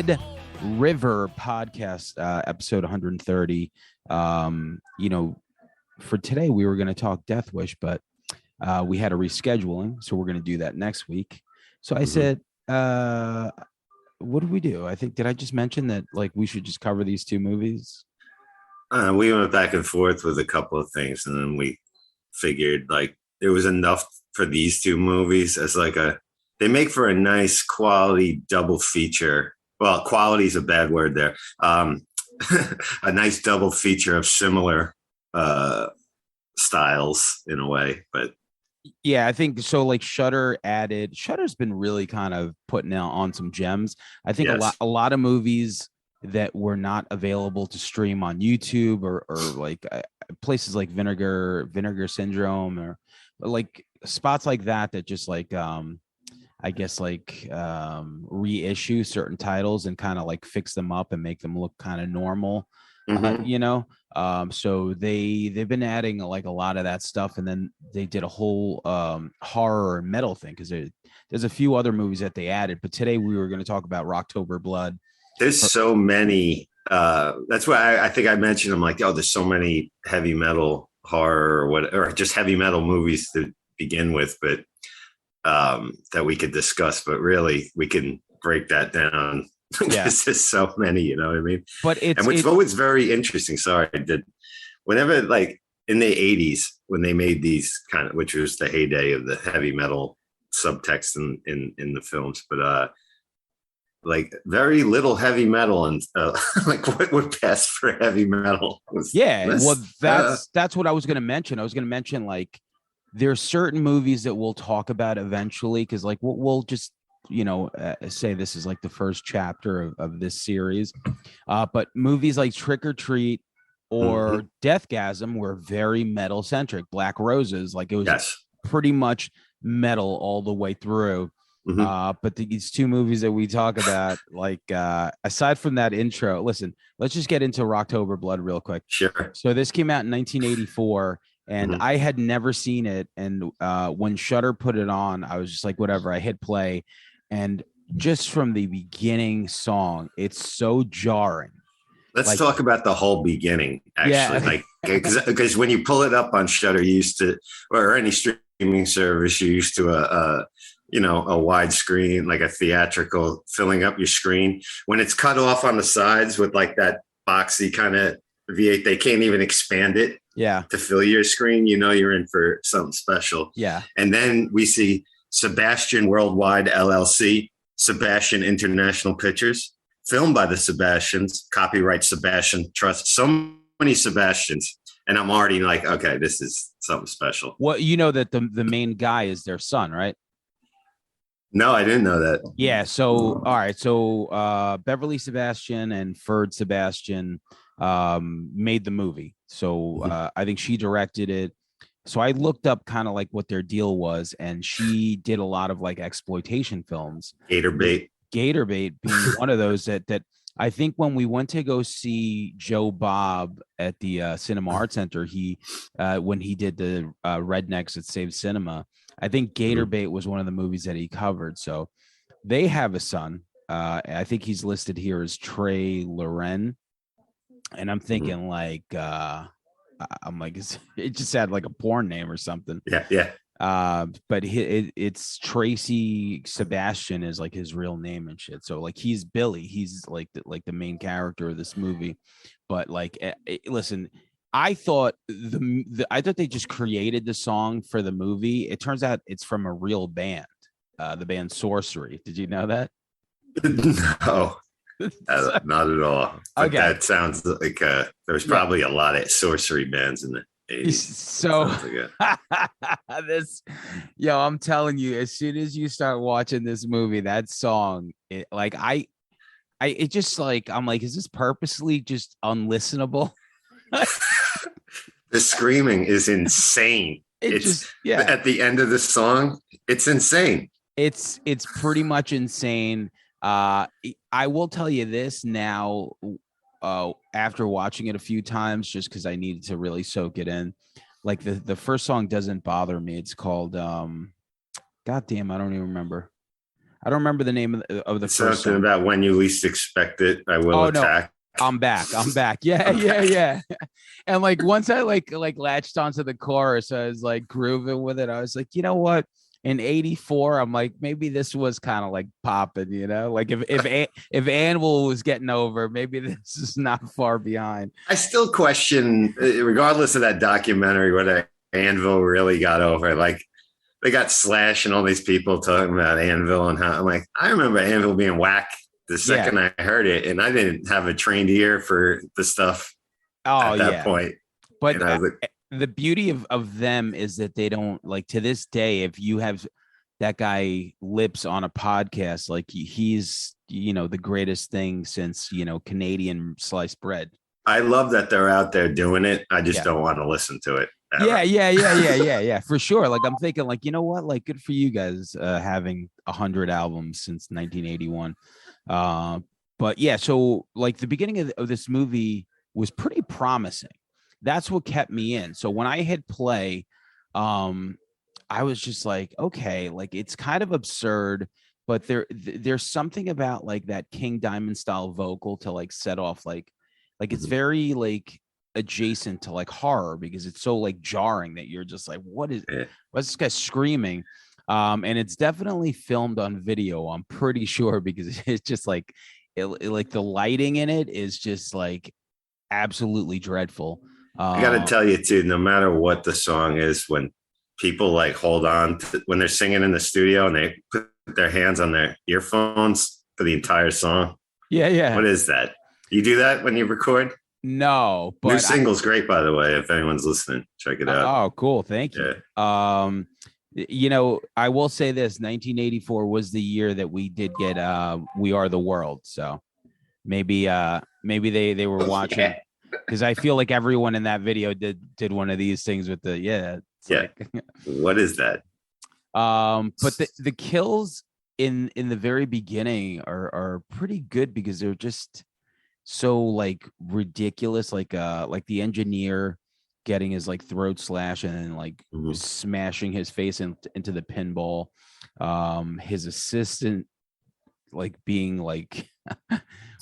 Red River podcast, episode 130. For today we were going to talk Death Wish, but we had a rescheduling, so we're going to do that next week. So I said, what did we do? Did I just mention that like we should just cover these two movies? We went back and forth with a couple of things, and then we figured like there was enough for these two movies as they make for a nice quality double feature. Well, quality is a bad word there. A nice double feature of similar styles in a way, but yeah, I think so. Like Shudder's been really kind of putting out on some gems. I think a lot of movies that were not available to stream on YouTube or like places like Vinegar Syndrome or like spots like that just like reissue certain titles and kind of like fix them up and make them look kind of normal. So they've been adding like a lot of that stuff, and then they did a whole horror and metal thing because there's a few other movies that they added. But today we were going to talk about Rocktober Blood. There's so many. That's why I think I mentioned, I'm like, oh, there's so many heavy metal horror or just heavy metal movies to begin with, but that we could discuss. But really, we can break that down. There's just so many, you know what I mean? But it's always very interesting. Sorry, whenever like in the 80s when they made these kind of, which was the heyday of the heavy metal subtext in the films, but like very little heavy metal and like what would pass for heavy metal that's what I was going to mention. I was going to mention like there's certain movies that we'll talk about eventually because like we'll just say this is like the first chapter of this series, but movies like Trick or Treat or Deathgasm were very metal centric. Black Roses, like it was pretty much metal all the way through. But these two movies that we talk about, like aside from that intro, listen, let's just get into Rocktober Blood real quick. Sure. So this came out in 1984. And I had never seen it. And when Shudder put it on, I was just like, whatever, I hit play. And just from the beginning song, it's so jarring. Let's talk about the whole beginning, actually. Because when you pull it up on Shudder, you used to, or any streaming service, you're used to a widescreen, like a theatrical filling up your screen. When it's cut off on the sides with like that boxy kind of V8, they can't even expand it to fill your screen. You know you're in for something special. Yeah. And then we see Sebastian Worldwide LLC, Sebastian International Pictures, filmed by the Sebastians, copyright Sebastian Trust. So many Sebastians. And I'm already like, okay, this is something special. Well, you know that the main guy is their son, right? No, I didn't know that. Yeah. So, all right. So Beverly Sebastian and Ferd Sebastian made the movie. So I think she directed it. So I looked up kind of like what their deal was, and she did a lot of like exploitation films. Gator Bait being one of those that I think when we went to go see Joe Bob at the Cinema Art Center, when he did the Rednecks that Saved Cinema, I think Gator Bait was one of the movies that he covered. So they have a son. I think he's listed here as Trey Loren. And I'm thinking like, I'm like, it just had like a porn name or something. Yeah. But it's Tracy Sebastian is like his real name and shit. So like he's Billy. He's like the main character of this movie. But like, listen, I thought they just created the song for the movie. It turns out it's from a real band, the band Sorcery. Did you know that? No. Not at all. But okay. That sounds like there's probably a lot of sorcery bands in the 80s. So I'm telling you, as soon as you start watching this movie, that song, it just like, I'm like, is this purposely just unlistenable? The screaming is insane. At the end of the song, it's insane. It's pretty much insane. I will tell you this now, after watching it a few times, just because I needed to really soak it in. Like the first song doesn't bother me. It's called goddamn, I don't even remember. I don't remember the name of the It's first something song. about when you least expect it, I will Oh no, attack. I'm back. I'm back. Yeah, yeah, yeah. And like once I like latched onto the chorus, I was like grooving with it. I was like, you know what? In '84, I'm like, maybe this was kind of like popping, you know? Like if Anvil was getting over, maybe this is not far behind. I still question, regardless of that documentary, whether Anvil really got over. Like they got Slash and all these people talking about Anvil and how I'm like, I remember Anvil being whack the Yeah. second I heard it, and I didn't have a trained ear for the stuff Oh at that yeah. point. But And I was like, the beauty of them is that they don't like to this day, if you have that guy Lips on a podcast, like he's, you know, the greatest thing since, you know, Canadian sliced bread. I love that they're out there doing it. I just Yeah. don't want to listen to it Yeah, ever. yeah, for sure. Like I'm thinking, like, you know what? Like, good for you guys having 100 albums since 1981. Uh, but yeah, so like the beginning of this movie was pretty promising. That's what kept me in. So when I hit play, um, I was just like, okay, like it's kind of absurd, but there's something about like that King Diamond style vocal to like set off like it's very like adjacent to like horror because it's so like jarring that you're just like, Yeah. what's this guy screaming? And it's definitely filmed on video, I'm pretty sure, because it's just like like the lighting in it is just like absolutely dreadful. I got to tell you too, no matter what the song is, when people like hold on to, when they're singing in the studio and they put their hands on their earphones for the entire song. Yeah, yeah. What is that? You do that when you record? No, New but single's great, by the way. If anyone's listening, check it out. oh, cool. Thank Yeah. you. You know, I will say this, 1984 was the year that we did get We Are the World. So maybe they were watching, because I feel like everyone in that video did one of these things with the Like, what is that? But the kills in the very beginning are pretty good because they're just so like ridiculous, like the engineer getting his like throat slash and then like smashing his face into the pinball, his assistant like being like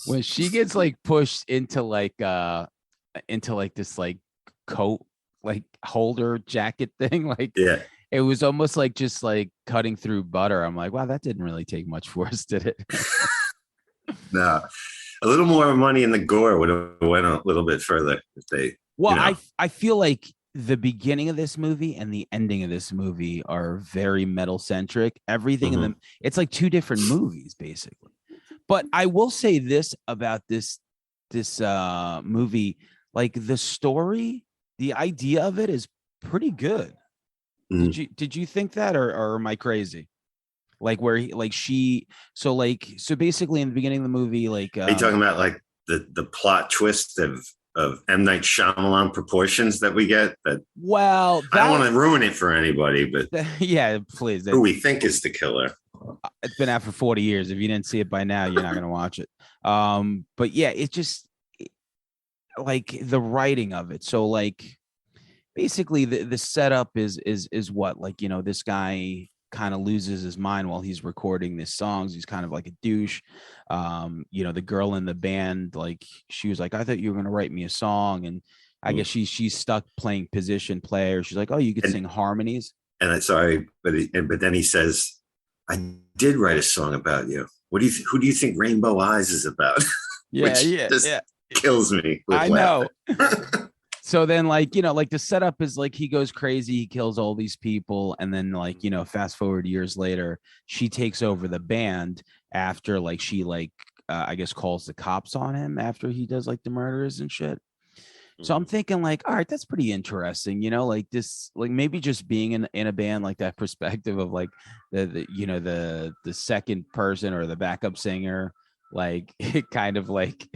when she gets like pushed into like this like coat like holder jacket thing, like it was almost like just like cutting through butter. I'm like, wow, that didn't really take much force, did it? No, a little more money in the gore would have went a little bit further if they. Well, I feel like the beginning of this movie and the ending of this movie are very metal centric. Everything in them, it's like two different movies basically. But I will say this about this movie, like the story, the idea of it is pretty good. Did you think that, or am I crazy? Like where so basically in the beginning of the movie, like are you talking about like the plot twist of M. Night Shyamalan proportions that we get? That, well, I don't want to ruin it for anybody, but yeah, please. Who we think is the killer. It's been out for 40 years. If you didn't see it by now, you're not going to watch it. But yeah, it's just like the writing of it. So like basically the setup is what, like, you know, this guy kind of loses his mind while he's recording these songs. He's kind of like a douche. You know, the girl in the band, like she was like, I thought you were going to write me a song. And I guess she's stuck playing position player. She's like, oh, you could sing harmonies. And I'm sorry, but then he says, I did write a song about you. Who do you think Rainbow Eyes is about? Yeah, kills me. I know. So then, like, you know, like the setup is like he goes crazy, he kills all these people, and then, like, you know, fast forward years later, she takes over the band after, like, she like I guess calls the cops on him after he does like the murders and shit. So I'm thinking like, all right, that's pretty interesting, you know, like this, like maybe just being in a band, like that perspective of like the you know the second person or the backup singer, like it kind of like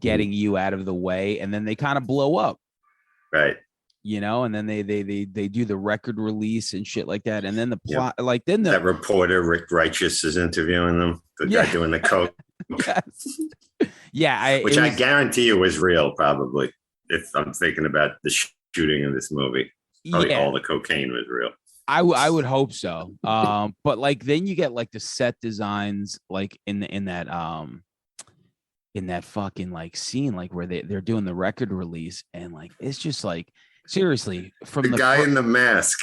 getting you out of the way, and then they kind of blow up. Right. You know, and then they do the record release and shit like that. And then the plot, like then that reporter Rick Righteous is interviewing them, the guy doing the coke. Which I guarantee you was real, probably. If I'm thinking about the shooting of this movie, probably all the cocaine was real. I would hope so. But like then you get like the set designs like in that fucking like scene like where they're doing the record release and like it's just like seriously from The the guy in the mask,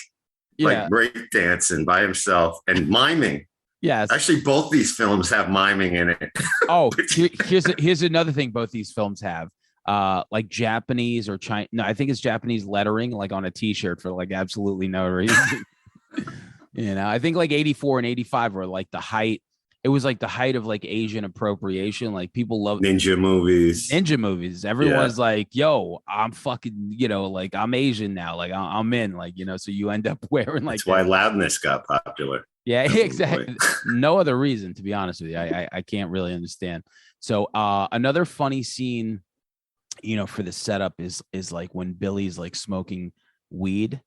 like yeah break dancing by himself and miming. yes Actually, both these films have miming in it. oh here's another thing both these films have like Japanese or China no I think it's Japanese lettering like on a t-shirt for like absolutely no reason. You know, I think like 84 and 85 were like the height. It was like the height of like Asian appropriation. Like people love Ninja movies. ninja movies. Everyone's like, yo, I'm fucking, you know, like I'm Asian now. Like I'm in, like, you know, so you end up wearing like That's why Loudness got popular. yeah, exactly. No other reason, to be honest with you. I can't really understand. So another funny scene, you know, for the setup is like when Billy's like smoking weed.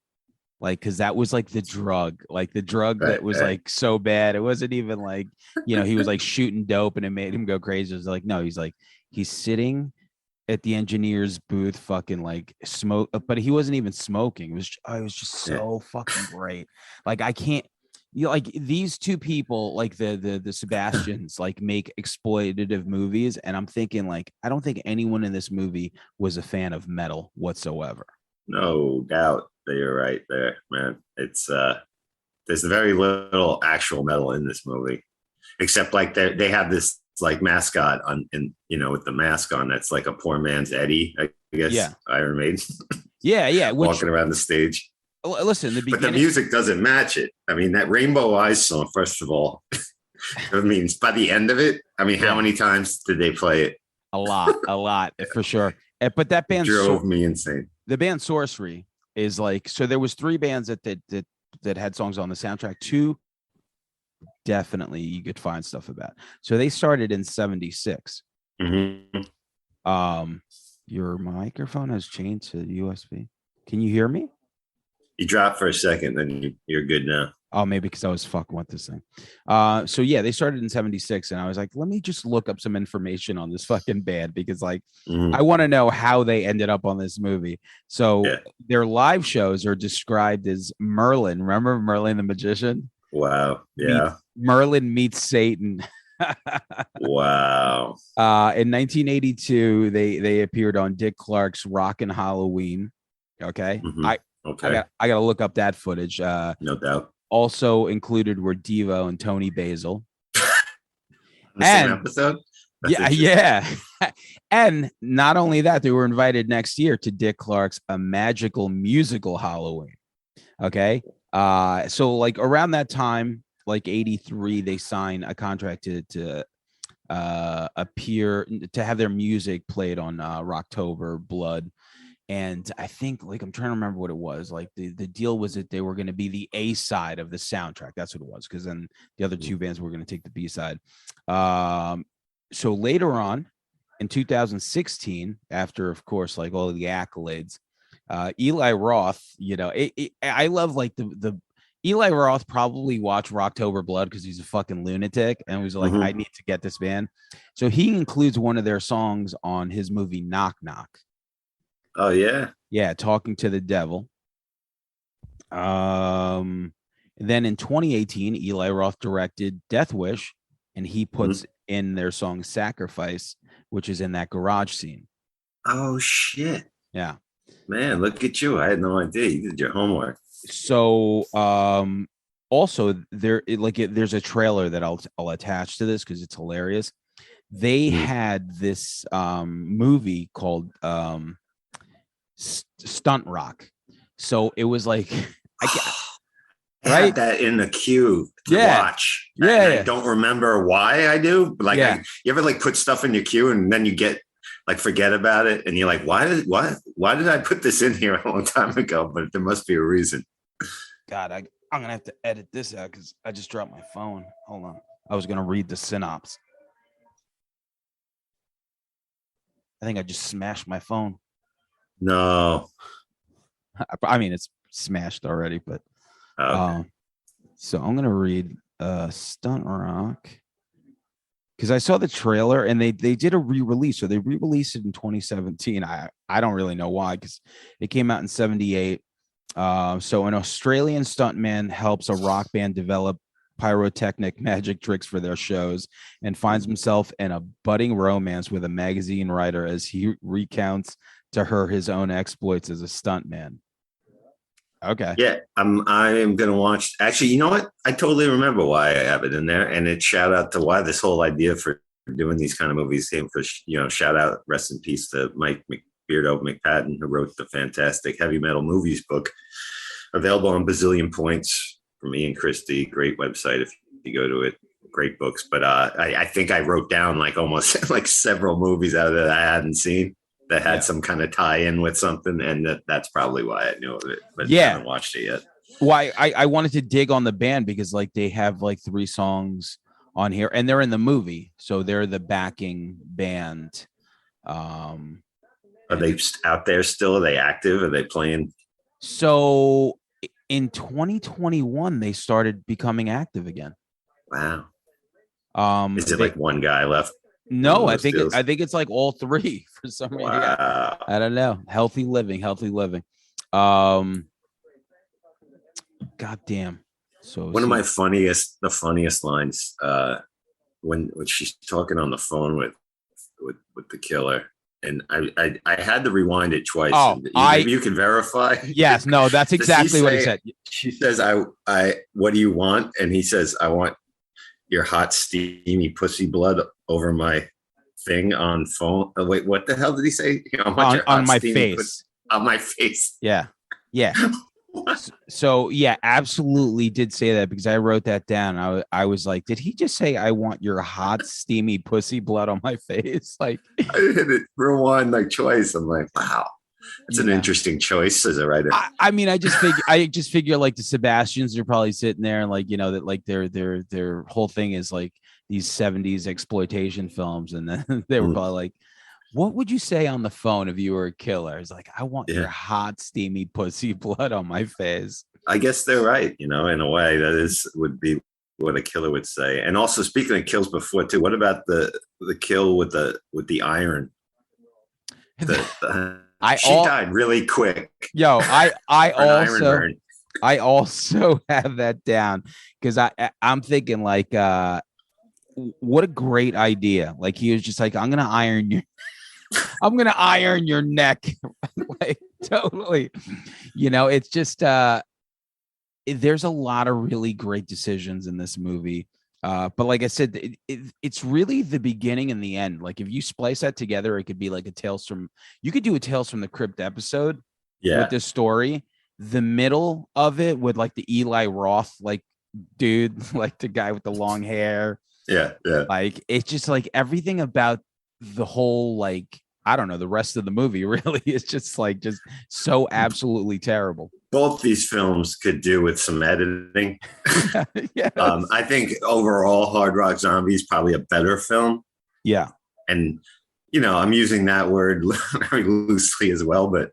Like, cause that was like the drug that was like so bad. It wasn't even like, you know, he was like shooting dope and it made him go crazy. It was like, no, he's sitting at the engineer's booth, fucking like smoke, but he wasn't even smoking. It was just so fucking great. Like, I can't, you know, like these two people, like the Sebastians, like make exploitative movies. And I'm thinking, like, I don't think anyone in this movie was a fan of metal whatsoever. No doubt that you're right there, man. It's there's very little actual metal in this movie, except like they have this like mascot on, in you know, with the mask on. That's like a poor man's Eddie, I guess. Yeah. Iron Maiden. Yeah. Walking around the stage. Listen, but the music doesn't match it. I mean, that Rainbow Eyes song, first of all, I mean, by the end of it, I mean, how many times did they play it? A lot for sure. But that band drove me insane. The band Sorcery is like, so there was 3 bands that had songs on the soundtrack. 2 definitely you could find stuff about. So they started in 76. Mm-hmm. Your microphone has changed to USB. Can you hear me? You dropped for a second, then you're good now. Oh, maybe because I was fucking with this thing. So yeah, they started in 76, and I was like, let me just look up some information on this fucking band because like I want to know how they ended up on this movie. So their live shows are described as Merlin. Remember Merlin the Magician? Wow. Yeah. Merlin meets Satan. Wow. In 1982, they appeared on Dick Clark's Rockin' Halloween. Okay. Mm-hmm. I gotta look up that footage. No doubt. Also included were Devo and Tony Basil. The same episode? Yeah. And not only that, they were invited next year to Dick Clark's A Magical Musical Halloween. Okay. So like around that time, like 83, they signed a contract to appear, to have their music played on Rocktober Blood. And I think, like, I'm trying to remember what it was. Like, the deal was that they were going to be the A side of the soundtrack. That's what it was. Because then the other 2 bands were going to take the B side. So later on in 2016, after, of course, like all of the accolades, Eli Roth, you know, I love like the Eli Roth probably watched Rocktober Blood because he's a fucking lunatic and was like, I need to get this band. So he includes one of their songs on his movie Knock Knock. Oh yeah. Yeah, Talking to the Devil. Then in 2018, Eli Roth directed Death Wish, and he puts in their song Sacrifice, which is in that garage scene. Oh shit. Yeah. Man, look at you. I had no idea. You did your homework. So also there's a trailer that I'll attach to this because it's hilarious. They had this movie called Stunt Rock. So it was like I had that in the queue to watch. I don't remember why I do. But like you ever like put stuff in your queue and then you get like forget about it and you're like, why did I put this in here a long time ago? But there must be a reason. God, I'm gonna have to edit this out because I just dropped my phone. Hold on. I was gonna read the synopsis. I think I just smashed my phone. No. I mean, it's smashed already, but so I'm gonna read Stunt Rock because I saw the trailer and they did a re-release. So they re-released it in 2017. I don't really know why because it came out in 78. So an Australian stuntman helps a rock band develop pyrotechnic magic tricks for their shows and finds himself in a budding romance with a magazine writer as he recounts to her his own exploits as a stuntman. Okay. Yeah, I am gonna watch. Actually, you know what? I totally remember why I have it in there, and it shout out to why this whole idea for doing these kind of movies came. For shout out, rest in peace to Mike Beardo McPadden, who wrote the fantastic Heavy Metal Movies book, available on Bazillion Points from Ian Christie. Great website if you go to it. Great books, but I think I wrote down like almost like several movies out of that I hadn't seen that had some kind of tie-in with something, and that's probably why I knew of it, but I haven't watched it yet. Why I wanted to dig on the band because like they have like 3 songs on here and they're in the movie, so they're the backing band. Are they out there still? Are they active? Are they playing? So in 2021 they started becoming active again. Wow. Is it like one guy left? No, I think it's like all 3 for some reason. Wow. I don't know. Healthy living. God damn. So one of my the funniest lines when she's talking on the phone with the killer, and I had to rewind it twice. Oh, maybe you can verify. Yes, no, that's exactly what he said. She says, I what do you want? And he says, I want your hot, steamy pussy blood over my thing on phone. Oh, wait, what the hell did he say? On my face. On my face. Yeah. So yeah, absolutely did say that because I wrote that down. I was like, did he just say I want your hot, steamy pussy blood on my face? Like, I hit it rewind like twice. I'm like, wow. It's an interesting choice as a writer. I mean, I just figure like the Sebastians are probably sitting there and like, that like their whole thing is like these 70s exploitation films. And then they were probably like, what would you say on the phone if you were a killer? It's like, I want your hot, steamy pussy blood on my face. I guess they're right. In a way would be what a killer would say. And also speaking of kills before too, what about the kill with the iron? She died really quick. Yo, I also have that down because I'm thinking like, what a great idea! Like he was just like, I'm gonna iron your neck, like totally. It's just there's a lot of really great decisions in this movie. But like I said, it's really the beginning and the end. Like if you splice that together, it could be like you could do a Tales from the Crypt episode with this story. The middle of it with like the Eli Roth, like dude, like the guy with the long hair. Yeah. Like it's just like everything about the whole, like, I don't know, the rest of the movie really is just so absolutely terrible. Both these films could do with some editing. Yes. I think overall Hard Rock Zombie is probably a better film. Yeah. And, I'm using that word very loosely as well, but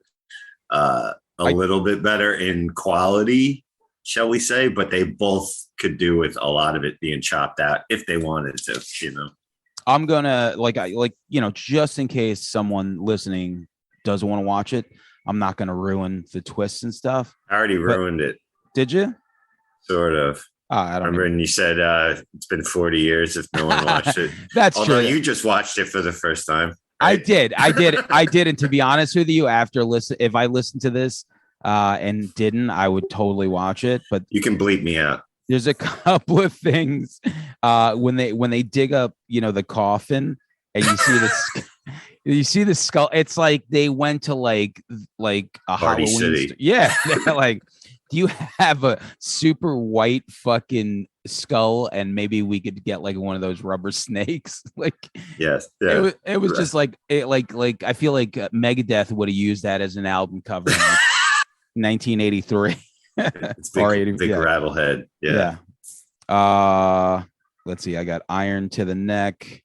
a little bit better in quality, shall we say, but they both could do with a lot of it being chopped out if they wanted to, I'm gonna just in case someone listening doesn't want to watch it, I'm not gonna ruin the twists and stuff. I already ruined it. Did you? Sort of. I don't remember. And you said it's been 40 years if no one watched it. That's Although true. You just watched it for the first time. Right? I did. And to be honest with you, if I listened to this and didn't, I would totally watch it. But you can bleep me out. There's a couple of things when they dig up, the coffin and you see the skull. It's like they went to like a Party Halloween City. Yeah, like, do you have a super white fucking skull and maybe we could get like one of those rubber snakes? Like, yes, yeah. It was just like like I feel like Megadeth would have used that as an album cover in 1983. It's big Rattlehead. Yeah. Let's see. I got iron to the neck.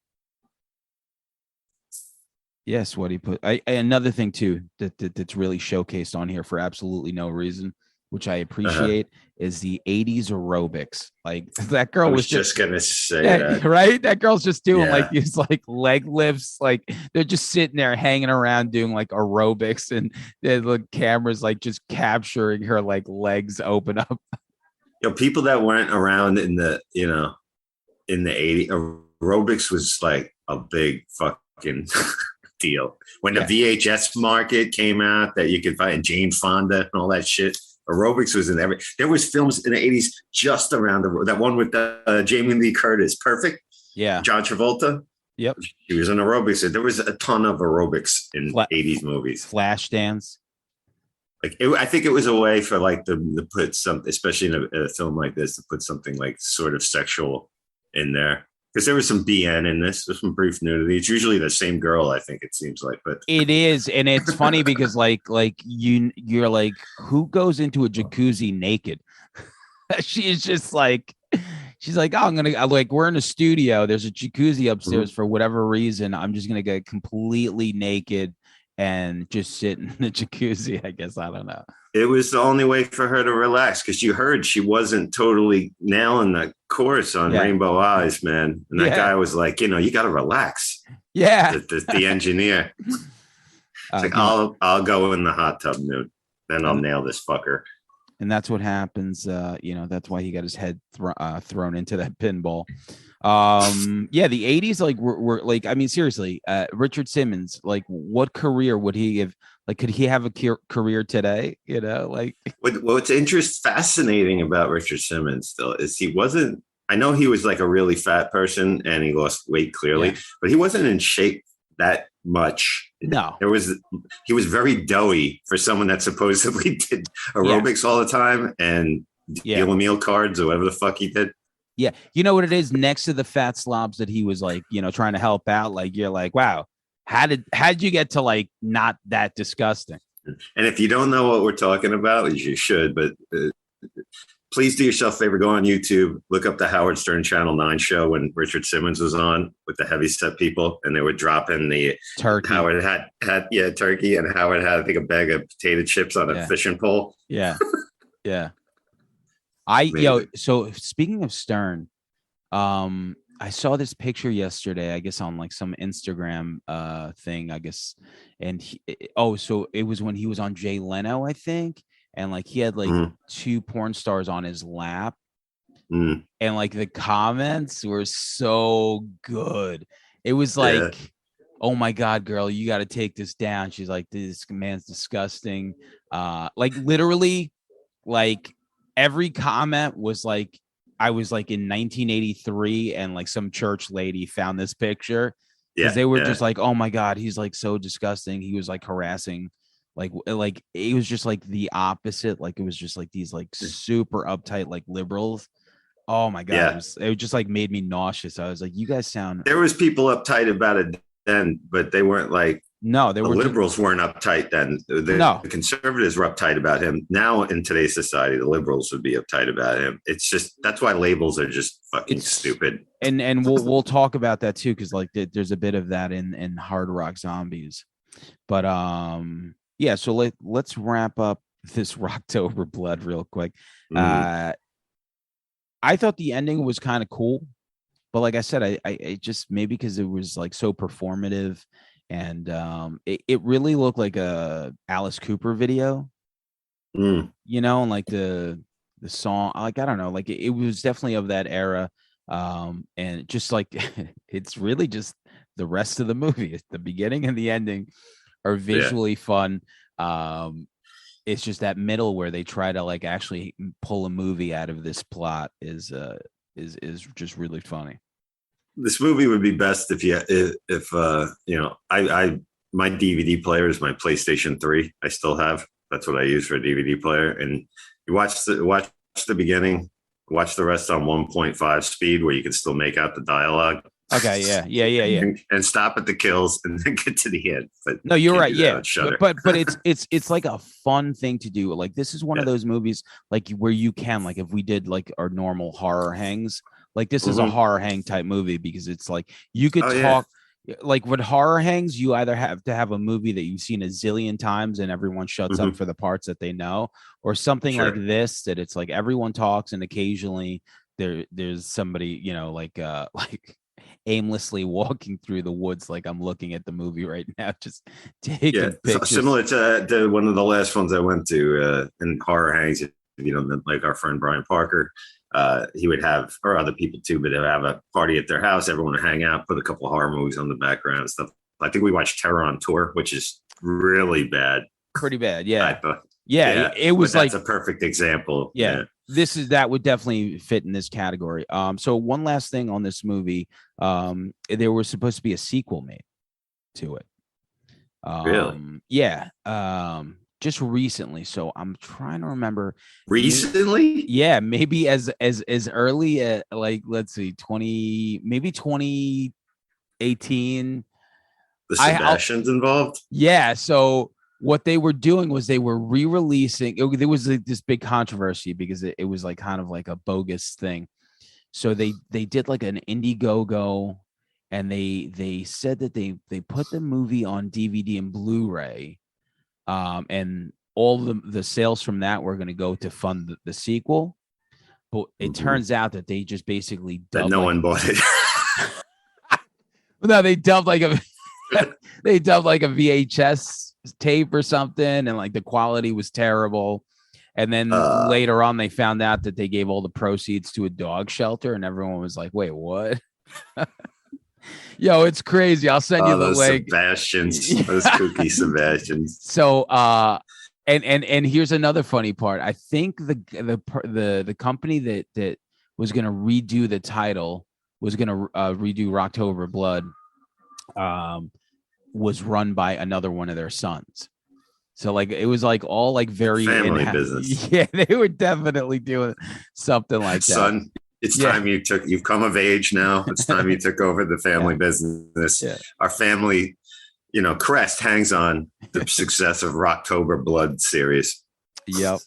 Yes, what he put. Another thing too that's really showcased on here for absolutely no reason which I appreciate, is the 80s aerobics. Like that girl I was was just gonna say that. right. That girl's just doing like these like leg lifts. Like they're just sitting there hanging around doing like aerobics, and the camera's like just capturing her like legs open up. People that weren't around in the in the 80s, aerobics was like a big fucking deal. When the VHS market came out that you could find Jane Fonda and all that shit, aerobics was in every. There was films in the 80s just around the world. That one with Jamie Lee Curtis, Perfect. Yeah. John Travolta. Yep. He was in aerobics. There was a ton of aerobics in 80s movies. Flashdance. Like I think it was a way for like to put something, especially in a film like this, to put something like sort of sexual in there, because there was some BN in this. There's some brief nudity. It's usually the same girl, I think it seems like, but it is, and it's funny because like you're like, who goes into a jacuzzi naked? She's just like, she's like, oh, we're in a studio. There's a jacuzzi upstairs for whatever reason. I'm just gonna get completely naked and just sit in the jacuzzi. I guess I don't know. It was the only way for her to relax, because you heard she wasn't totally nailing the course on Rainbow Eyes, man. And that guy was like, you got to relax. Yeah, the engineer. It's like I'll go in the hot tub nude, then I'll nail this fucker. And that's what happens. That's why he got his head thrown into that pinball. The 80s, like were like, I mean, seriously, Richard Simmons, like what career would he have? Like, could he have a career today? Like what's fascinating about Richard Simmons still is he wasn't. I know he was like a really fat person and he lost weight clearly, but he wasn't in shape that much. No, he was very doughy for someone that supposedly did aerobics all the time and deal meal cards or whatever the fuck he did. Yeah, you know what it is, next to the fat slobs that he was like, trying to help out. Like you're like, wow, how did you get to like not that disgusting? And if you don't know what we're talking about, you should, but please do yourself a favor, go on YouTube, look up the Howard Stern Channel 9 show when Richard Simmons was on with the heavyset people, and they were dropping the turkey. Howard had turkey, and Howard had, I think, a bag of potato chips on a fishing pole. Yeah. So speaking of Stern, I saw this picture yesterday, I guess on like some Instagram thing, I guess, and so it was when he was on Jay Leno, I think, and like he had like two porn stars on his lap, and like the comments were so good. It was like, oh my God, girl, you got to take this down. She's like, this man's disgusting. Like literally, like every comment was like, I was like in 1983 and like some church lady found this picture because they were just like, oh my God, he's like so disgusting. He was like harassing, like it was just like the opposite. Like it was just like these like super uptight like liberals. Oh my God, it just like made me nauseous. I was like, you guys sound. There was people uptight about it then, but they weren't like. No, the liberals weren't uptight then. The conservatives were uptight about him. Now in today's society, the liberals would be uptight about him. It's just, that's why labels are just fucking stupid. And we'll talk about that too, because like there's a bit of that in Hard Rock Zombies. But so let's wrap up this Rocktober Blood real quick. I thought the ending was kind of cool, but like I said, I just maybe because it was like so performative. And it really looked like a Alice Cooper video, and like the song, like I don't know, like it was definitely of that era, and just like it's really just the rest of the movie. The beginning and the ending are visually fun. It's just that middle where they try to like actually pull a movie out of this plot is just really funny. This movie would be best if I my DVD player is my PlayStation 3. I still have. That's what I use for a DVD player. And you watch the beginning, watch the rest on 1.5 speed where you can still make out the dialogue. Okay, yeah. And stop at the kills and then get to the end. But no, you're right. Yeah, but it's like a fun thing to do. Like this is one of those movies like where you can, like if we did like our normal horror hangs. Like this is a horror hang type movie because it's like you could talk. like with horror hangs, you either have to have a movie that you've seen a zillion times and everyone shuts up for the parts that they know, or something like this that it's like everyone talks and occasionally there's somebody, like like aimlessly walking through the woods like I'm looking at the movie right now, just taking pictures. Similar to one of the last ones I went to in horror hangs. If you don't like our friend Brian Parker, he would have, or other people too, but they'd have a party at their house. Everyone would hang out, put a couple of horror movies on the background and stuff. I think we watched Terror on Tour, which is really bad. Pretty bad, yeah. It was that's a perfect example. That would definitely fit in this category. So one last thing on this movie, there was supposed to be a sequel made to it. Really? Yeah. Just recently. So I'm trying to remember. Recently? Yeah, maybe as early as like, let's see, 2018. The Sebastian's involved? Yeah. So what they were doing was they were re-releasing. There was this big controversy because it was like kind of like a bogus thing. So they did like an Indiegogo, and they said that they put the movie on DVD and Blu-ray, and all the sales from that were going to go to fund the sequel. But it turns out that they just basically dubbed that no one bought it. No, they dubbed like a VHS tape or something, and like the quality was terrible. And then later on they found out that they gave all the proceeds to a dog shelter, and everyone was like, wait, what? Yo, it's crazy. I'll send you the link. Sebastians, those kooky Sebastians. So and here's another funny part. I think the company that was going to redo the title, was going to redo Rocktober Blood, was run by another one of their sons. So like it was like all like very family business. Yeah, they were definitely doing something like that. Son, it's time you've come of age now. It's time you took over the family business. Yeah. Our family, crest hangs on the success of Rocktober Blood series. Yep.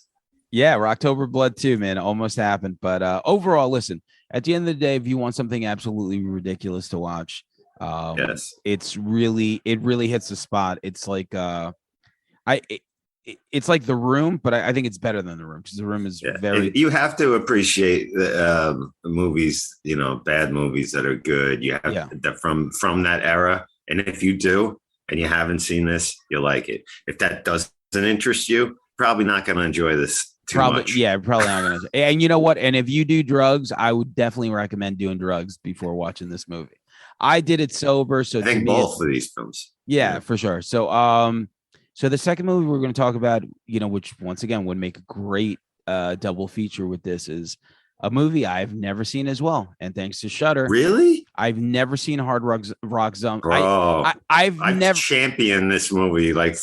Yeah, Rocktober Blood too, man. Almost happened. But overall, listen, at the end of the day, if you want something absolutely ridiculous to watch, it really hits the spot. It's like it's like The Room, but I think it's better than The Room, because The Room is very. And you have to appreciate the movies, bad movies that are good. You have that from that era, and if you do and you haven't seen this, you'll like it. If that doesn't interest you, probably not going to enjoy this too much. Yeah, probably not going to. And you know what? And if you do drugs, I would definitely recommend doing drugs before watching this movie. I did it sober, so I think both of these films. Yeah, for sure. So so the second movie we're going to talk about, which once again would make a great double feature with this, is a movie I've never seen as well, and thanks to Shudder. Really? I've never seen Hard Rock Zombie. Bro, I've never championed this movie. I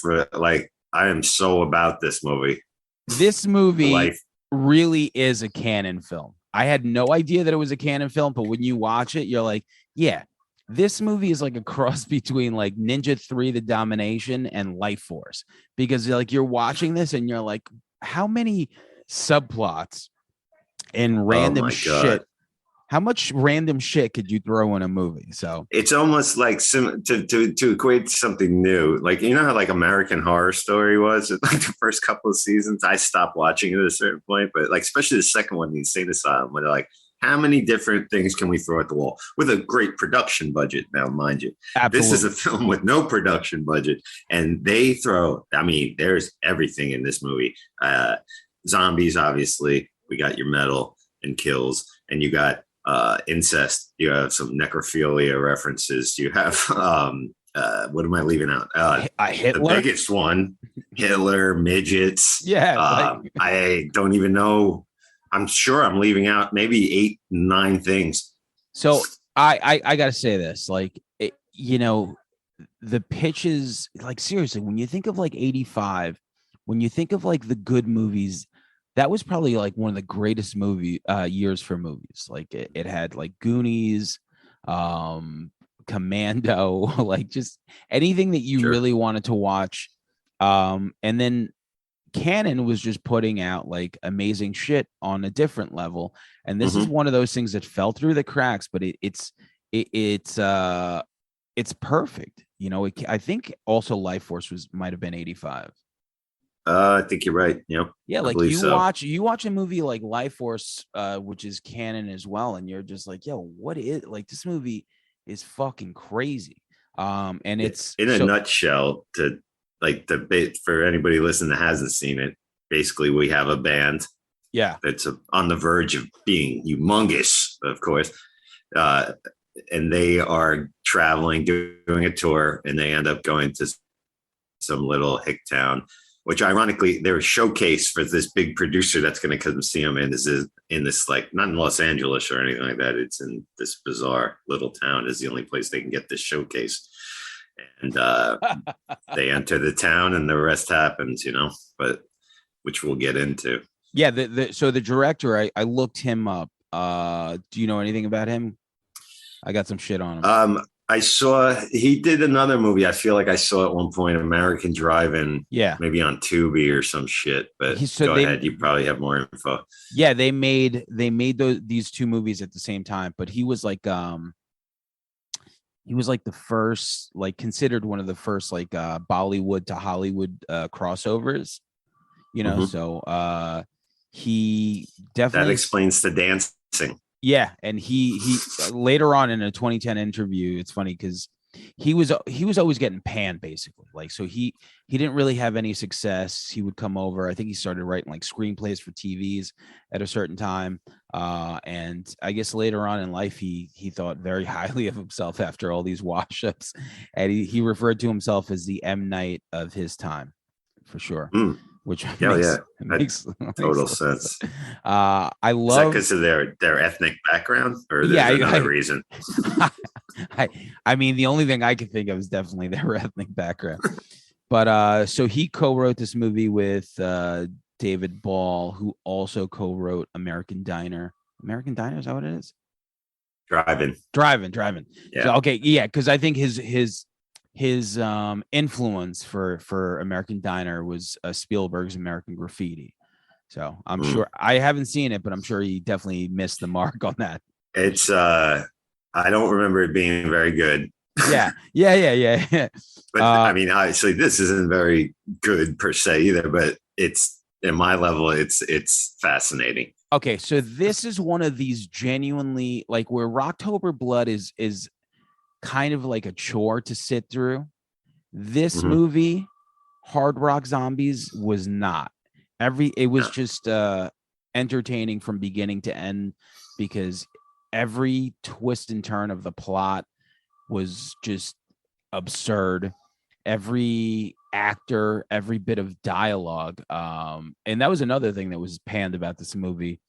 am so about this movie. This movie really is a canon film. I had no idea that it was a canon film, but when you watch it, you're like, yeah. This movie is like a cross between like Ninja 3: The Domination and Life Force, because like you're watching this and you're like, how many subplots and random shit? How much random shit could you throw in a movie? So it's almost like to equate to something new. Like, how like American Horror Story was, like the first couple of seasons, I stopped watching it at a certain point, but like especially the second one, the Insane Asylum, where they're like, how many different things can we throw at the wall with a great production budget? Now, mind you, This is a film with no production budget, and they throw, there's everything in this movie. Zombies, obviously, we got your metal and kills, and you got incest. You have some necrophilia references. You have, what am I leaving out? Hitler? The biggest one, Hitler, midgets. Yeah. I don't even know. I'm sure I'm leaving out maybe 8, 9 things. So I got to say this, like, the pitches, like, seriously, when you think of like 85, when you think of like the good movies, that was probably like one of the greatest years for movies. Like it had like Goonies, Commando, like just anything that you really wanted to watch. And then Canon was just putting out like amazing shit on a different level, and this is one of those things that fell through the cracks, but it's it's perfect. I think also Life Force might have been 85. I think you're right. Yep. Yeah, I like believe so. watch a movie like Life Force, which is canon as well, and you're just like, yo, what is like this movie is fucking crazy. And it's in a nutshell, to like the bit for anybody listening that hasn't seen it. Basically, we have a band, that's on the verge of being humongous, of course, and they are traveling, doing a tour, and they end up going to some little hick town, which ironically they're a showcase for this big producer that's going to come see them. And this is in this, like, not in Los Angeles or anything like that. It's in this bizarre little town is the only place they can get this showcase. And they enter the town and the rest happens, but which we'll get into. Yeah. So the director, I looked him up. Do you know anything about him? I got some shit on him. I saw he did another movie. I feel like I saw at one point American Drive-In. Yeah, maybe on Tubi or some shit. But go ahead, you probably have more info. Yeah, they made these two movies at the same time. But he was like the first, like, considered one of the first, like, Bollywood to Hollywood crossovers. So he definitely, that explains the dancing. Yeah, and he later on in a 2010 interview, it's funny because he was always getting panned, basically. Like, so he didn't really have any success. He would come over. I think he started writing like screenplays for TVs at a certain time. And I guess later on in life, he thought very highly of himself after all these wash-ups, and he referred to himself as the M. Night of his time, for sure. Which makes total sense. I love because of their ethnic background, or there's another reason. I mean, the only thing I can think of is definitely their ethnic background. But so he co-wrote this movie with David Ball, who also co-wrote American Diner. American Diner, is that what it is? Driving. Yeah. So, okay, yeah, because I think his influence for American Diner was Spielberg's American Graffiti. So I'm sure, I haven't seen it, but I'm sure he definitely missed the mark on that. It's I don't remember it being very good. Yeah. But I mean, obviously this isn't very good per se either, but it's, in my level, it's fascinating. Okay, so this is one of these genuinely, like, where Rocktober Blood is kind of like a chore to sit through. This movie, Hard Rock Zombies, was not. It was just entertaining from beginning to end, because every twist and turn of the plot was just absurd. Every actor, every bit of dialogue, and that was another thing that was panned about this movie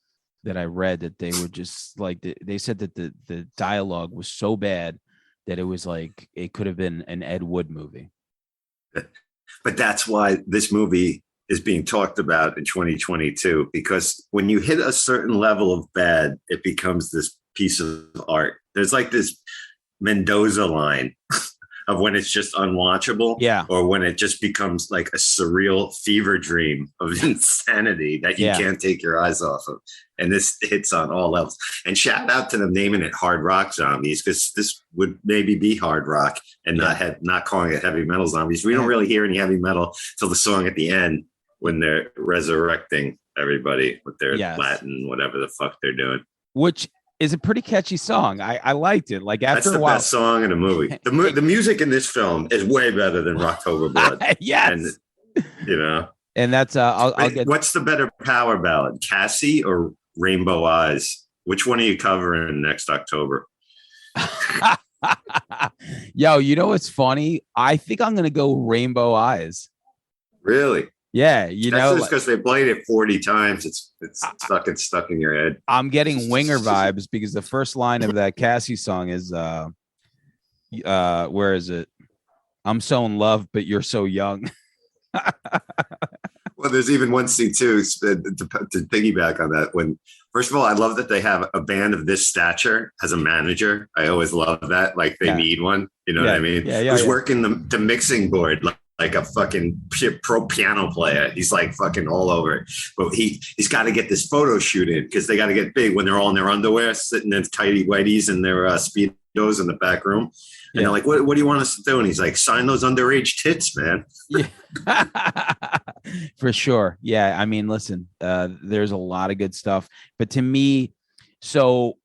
that I read, that they were just like, they said that the dialogue was so bad that it was like it could have been an Ed Wood movie. But that's why this movie is being talked about in 2022, because when you hit a certain level of bad, it becomes this piece of art. There's like this Mendoza line of when it's just unwatchable, or when it just becomes like a surreal fever dream of insanity that you can't take your eyes off of. And this hits on all levels. And shout out to them naming it Hard Rock Zombies, because this would maybe be hard rock and not calling it heavy metal zombies. We don't really hear any heavy metal till the song at the end, when they're resurrecting everybody with their Latin, whatever the fuck they're doing. Which is a pretty catchy song. I liked it. Like, after that's the best song in a movie. The music in this film is way better than Rocktober Blood. Yes. And, and that's I'll get. What's the better power ballad, Cassie or Rainbow Eyes? Which one are you covering next October? Yo, you know what's funny? I think I'm gonna go Rainbow Eyes. Really? Yeah, that's just because they played it 40 times. It's stuck in your head. I'm getting Winger vibes, because the first line of that Cassie song is where is it? I'm so in love, but you're so young. Well, there's even one scene too, to piggyback on that. When, first of all, I love that they have a band of this stature as a manager. I always love that. Like, they need one. You know what I mean? Who's working the mixing board like a fucking pro piano player. He's like fucking all over it. But he's got to get this photo shoot in, because they got to get big when they're all in their underwear, sitting in tighty whities and their Speedos in the back room. And they're like, what do you want us to do? And he's like, sign those underage tits, man. Yeah. For sure. Yeah. I mean, listen, there's a lot of good stuff. But to me, so,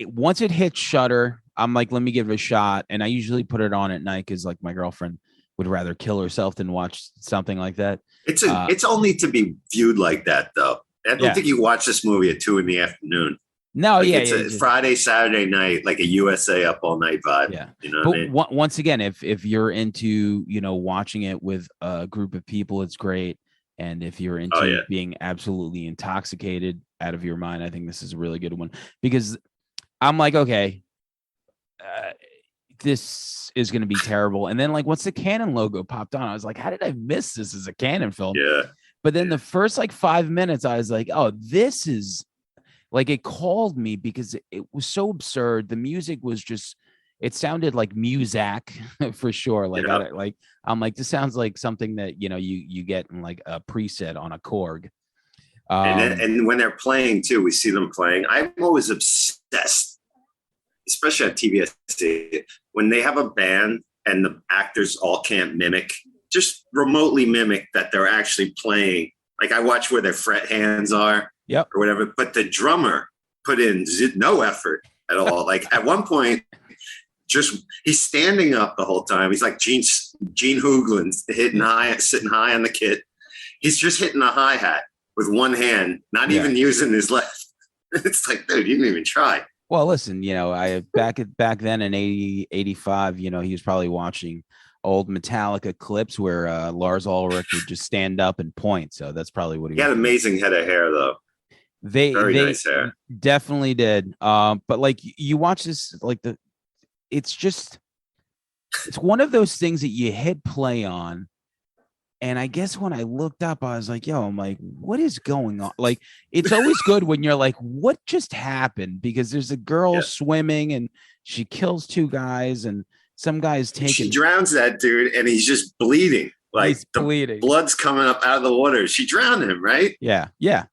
once it hits Shudder, I'm like, let me give it a shot. And I usually put it on at night because like my girlfriend would rather kill herself than watch something like that. It's only to be viewed like that, though. I don't think you watch this movie at 2 PM. No, like it's a Friday, Saturday night, like a USA Up All Night vibe. Yeah, you know. What I mean? Once again, if you're into watching it with a group of people, it's great. And if you're into being absolutely intoxicated out of your mind, I think this is a really good one because I'm like, okay, this is going to be terrible. And then like once the Canon logo popped on, I was like, how did I miss this as a Canon film? Yeah. But then the first like 5 minutes, I was like, oh, this is. Like it called me because it was so absurd. The music was just, it sounded like Muzak for sure. Like, I'm like, this sounds like something that, you get in like a preset on a Korg. And when they're playing too, we see them playing. I'm always obsessed, especially at TBS, when they have a band and the actors all can't just remotely mimic that they're actually playing. Like I watch where their fret hands are. Yep. Or whatever. But the drummer put in no effort at all. Like at one point, he's standing up the whole time. He's like Gene Hooglin sitting high on the kit. He's just hitting a hi-hat with one hand, not even using his left. It's like, dude, you didn't even try. Well, listen, I back then in 80, 85, he was probably watching old Metallica clips where Lars Ulrich would just stand up and point. So that's probably what he had. Amazing head of hair, though. They nice hair. Definitely did. But like you watch this, like it's one of those things that you hit play on. And I guess when I looked up, I was like, I'm like, what is going on? Like, it's always good when you're like, what just happened? Because there's a girl swimming and she kills 2 guys and some guy's taking. She drowns that dude and he's just bleeding. Like he's bleeding. Blood's coming up out of the water. She drowned him, right? Yeah. Yeah.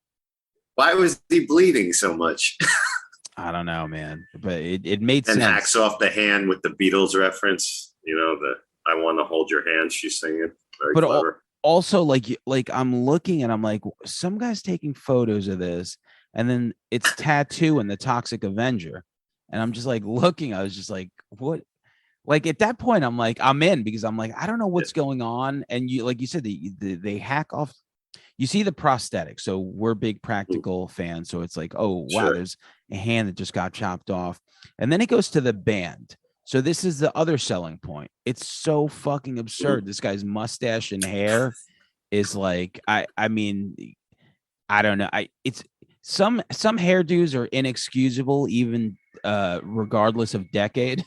Why was he bleeding so much? I don't know, man. But it made sense. And hacks off the hand with the Beatles reference. The I want to hold your hand. She's singing. Very clever. Also, like I'm looking and I'm like, some guy's taking photos of this, and then it's Tattoo and the Toxic Avenger, and I'm just like looking. I was just like, what? Like at that point, I'm like, I'm in because I'm like, I don't know what's going on. And you, like you said, they hack off. You see the prosthetic. So we're big practical fans. So it's like, oh, wow, there's a hand that just got chopped off. And then it goes to the band. So this is the other selling point. It's so fucking absurd. This guy's mustache and hair is like, I mean, I don't know. It's some hairdos are inexcusable, even regardless of decade.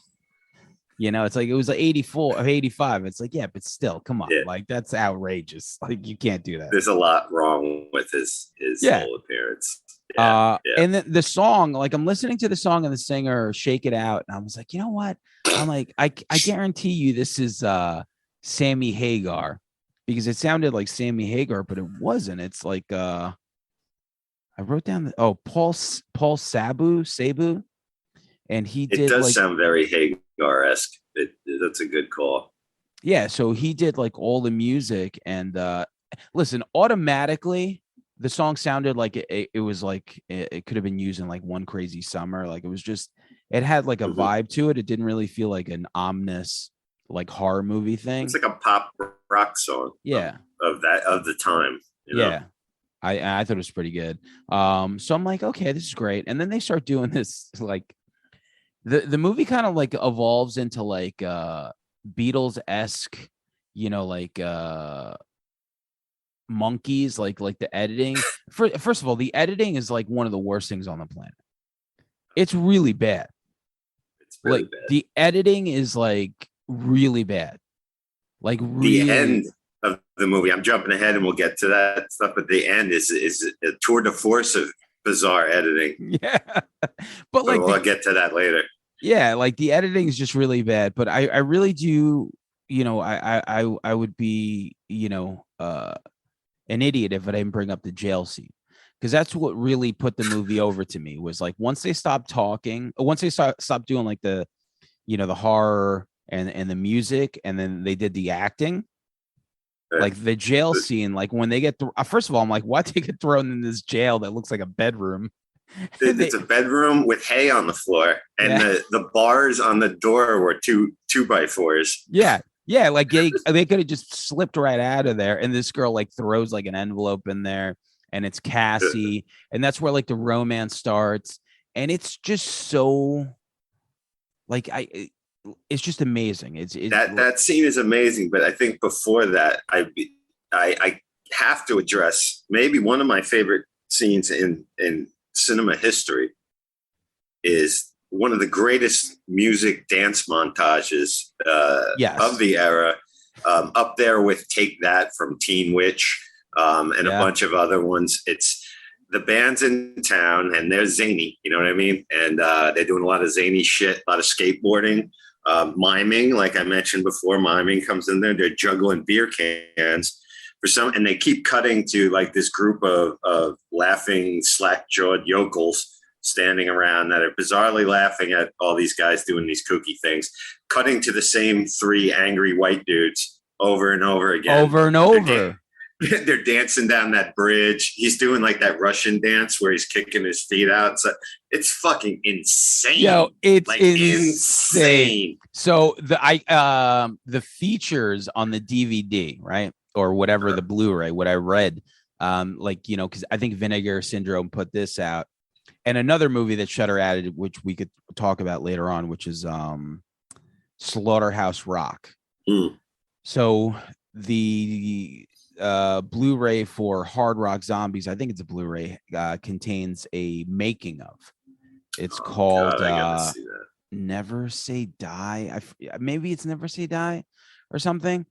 It's like it was like 84 or 85. It's like, yeah, but still, come on. Like, that's outrageous. Like, you can't do that. There's a lot wrong with his whole appearance. And the song, like, I'm listening to the song and the singer Shake It Out. And I was like, you know what? I'm like, I guarantee you this is Sammy Hagar because it sounded like Sammy Hagar, but it wasn't. It's like I wrote down Paul Sabu. And he did. It does sound very Hagar-esque. That's a good call. Yeah, so he did like all the music, and listen, automatically the song sounded like it was like it could have been used in like One Crazy Summer. Like it had like a vibe to it. It didn't really feel like an ominous like horror movie thing. It's like a pop rock song. Yeah, of the time. Yeah. I thought it was pretty good. So I'm like, okay, this is great. And then they start doing this like. The movie kind of like evolves into like Beatles-esque, like monkeys, like the editing. First of all, the editing is like one of the worst things on the planet. It's really bad. It's really bad. The editing is like really bad. Like the end of the movie. I'm jumping ahead and we'll get to that stuff, but the end is a tour de force of bizarre editing. Yeah. But like we'll get to that later. Yeah, like the editing is just really bad, but I really do, I would be, an idiot if I didn't bring up the jail scene. Because that's what really put the movie over to me was like once they stopped talking, once they stopped doing like the, the horror and the music, and then they did the acting. Like the jail scene, like when they get first of all, I'm like, why they get thrown in this jail that looks like a bedroom? It's a bedroom with hay on the floor, and the bars on the door were two by fours. Yeah, like they could have just slipped right out of there, and this girl like throws like an envelope in there, and it's Cassie, and that's where like the romance starts, and it's just so like it's just amazing. It's that scene is amazing, but I think before that, I have to address maybe one of my favorite scenes in cinema history is one of the greatest music dance montages of the era, up there with "Take That" from Teen Witch and a bunch of other ones. It's the band's in town and they're zany, you know what I mean? And they're doing a lot of zany shit, a lot of skateboarding. Miming, like I mentioned before, miming comes in there. They're juggling beer cans and they keep cutting to like this group of laughing, slack-jawed yokels standing around that are bizarrely laughing at all these guys doing these kooky things. Cutting to the same three angry white dudes over and over again. Over and over. They're dancing down that bridge. He's doing like that Russian dance where he's kicking his feet out. So it's fucking insane. Yo, it's like insane. So the features on the DVD, right, or whatever the Blu-ray, what I read, like, you know, because I think Vinegar Syndrome put this out, and another movie that Shudder added, which we could talk about later on, which is Slaughterhouse Rock. So the Blu-ray for Hard Rock Zombies, I think it's a Blu-ray, contains a making of. It's called Never Say Die. Maybe it's Never Say Die or something,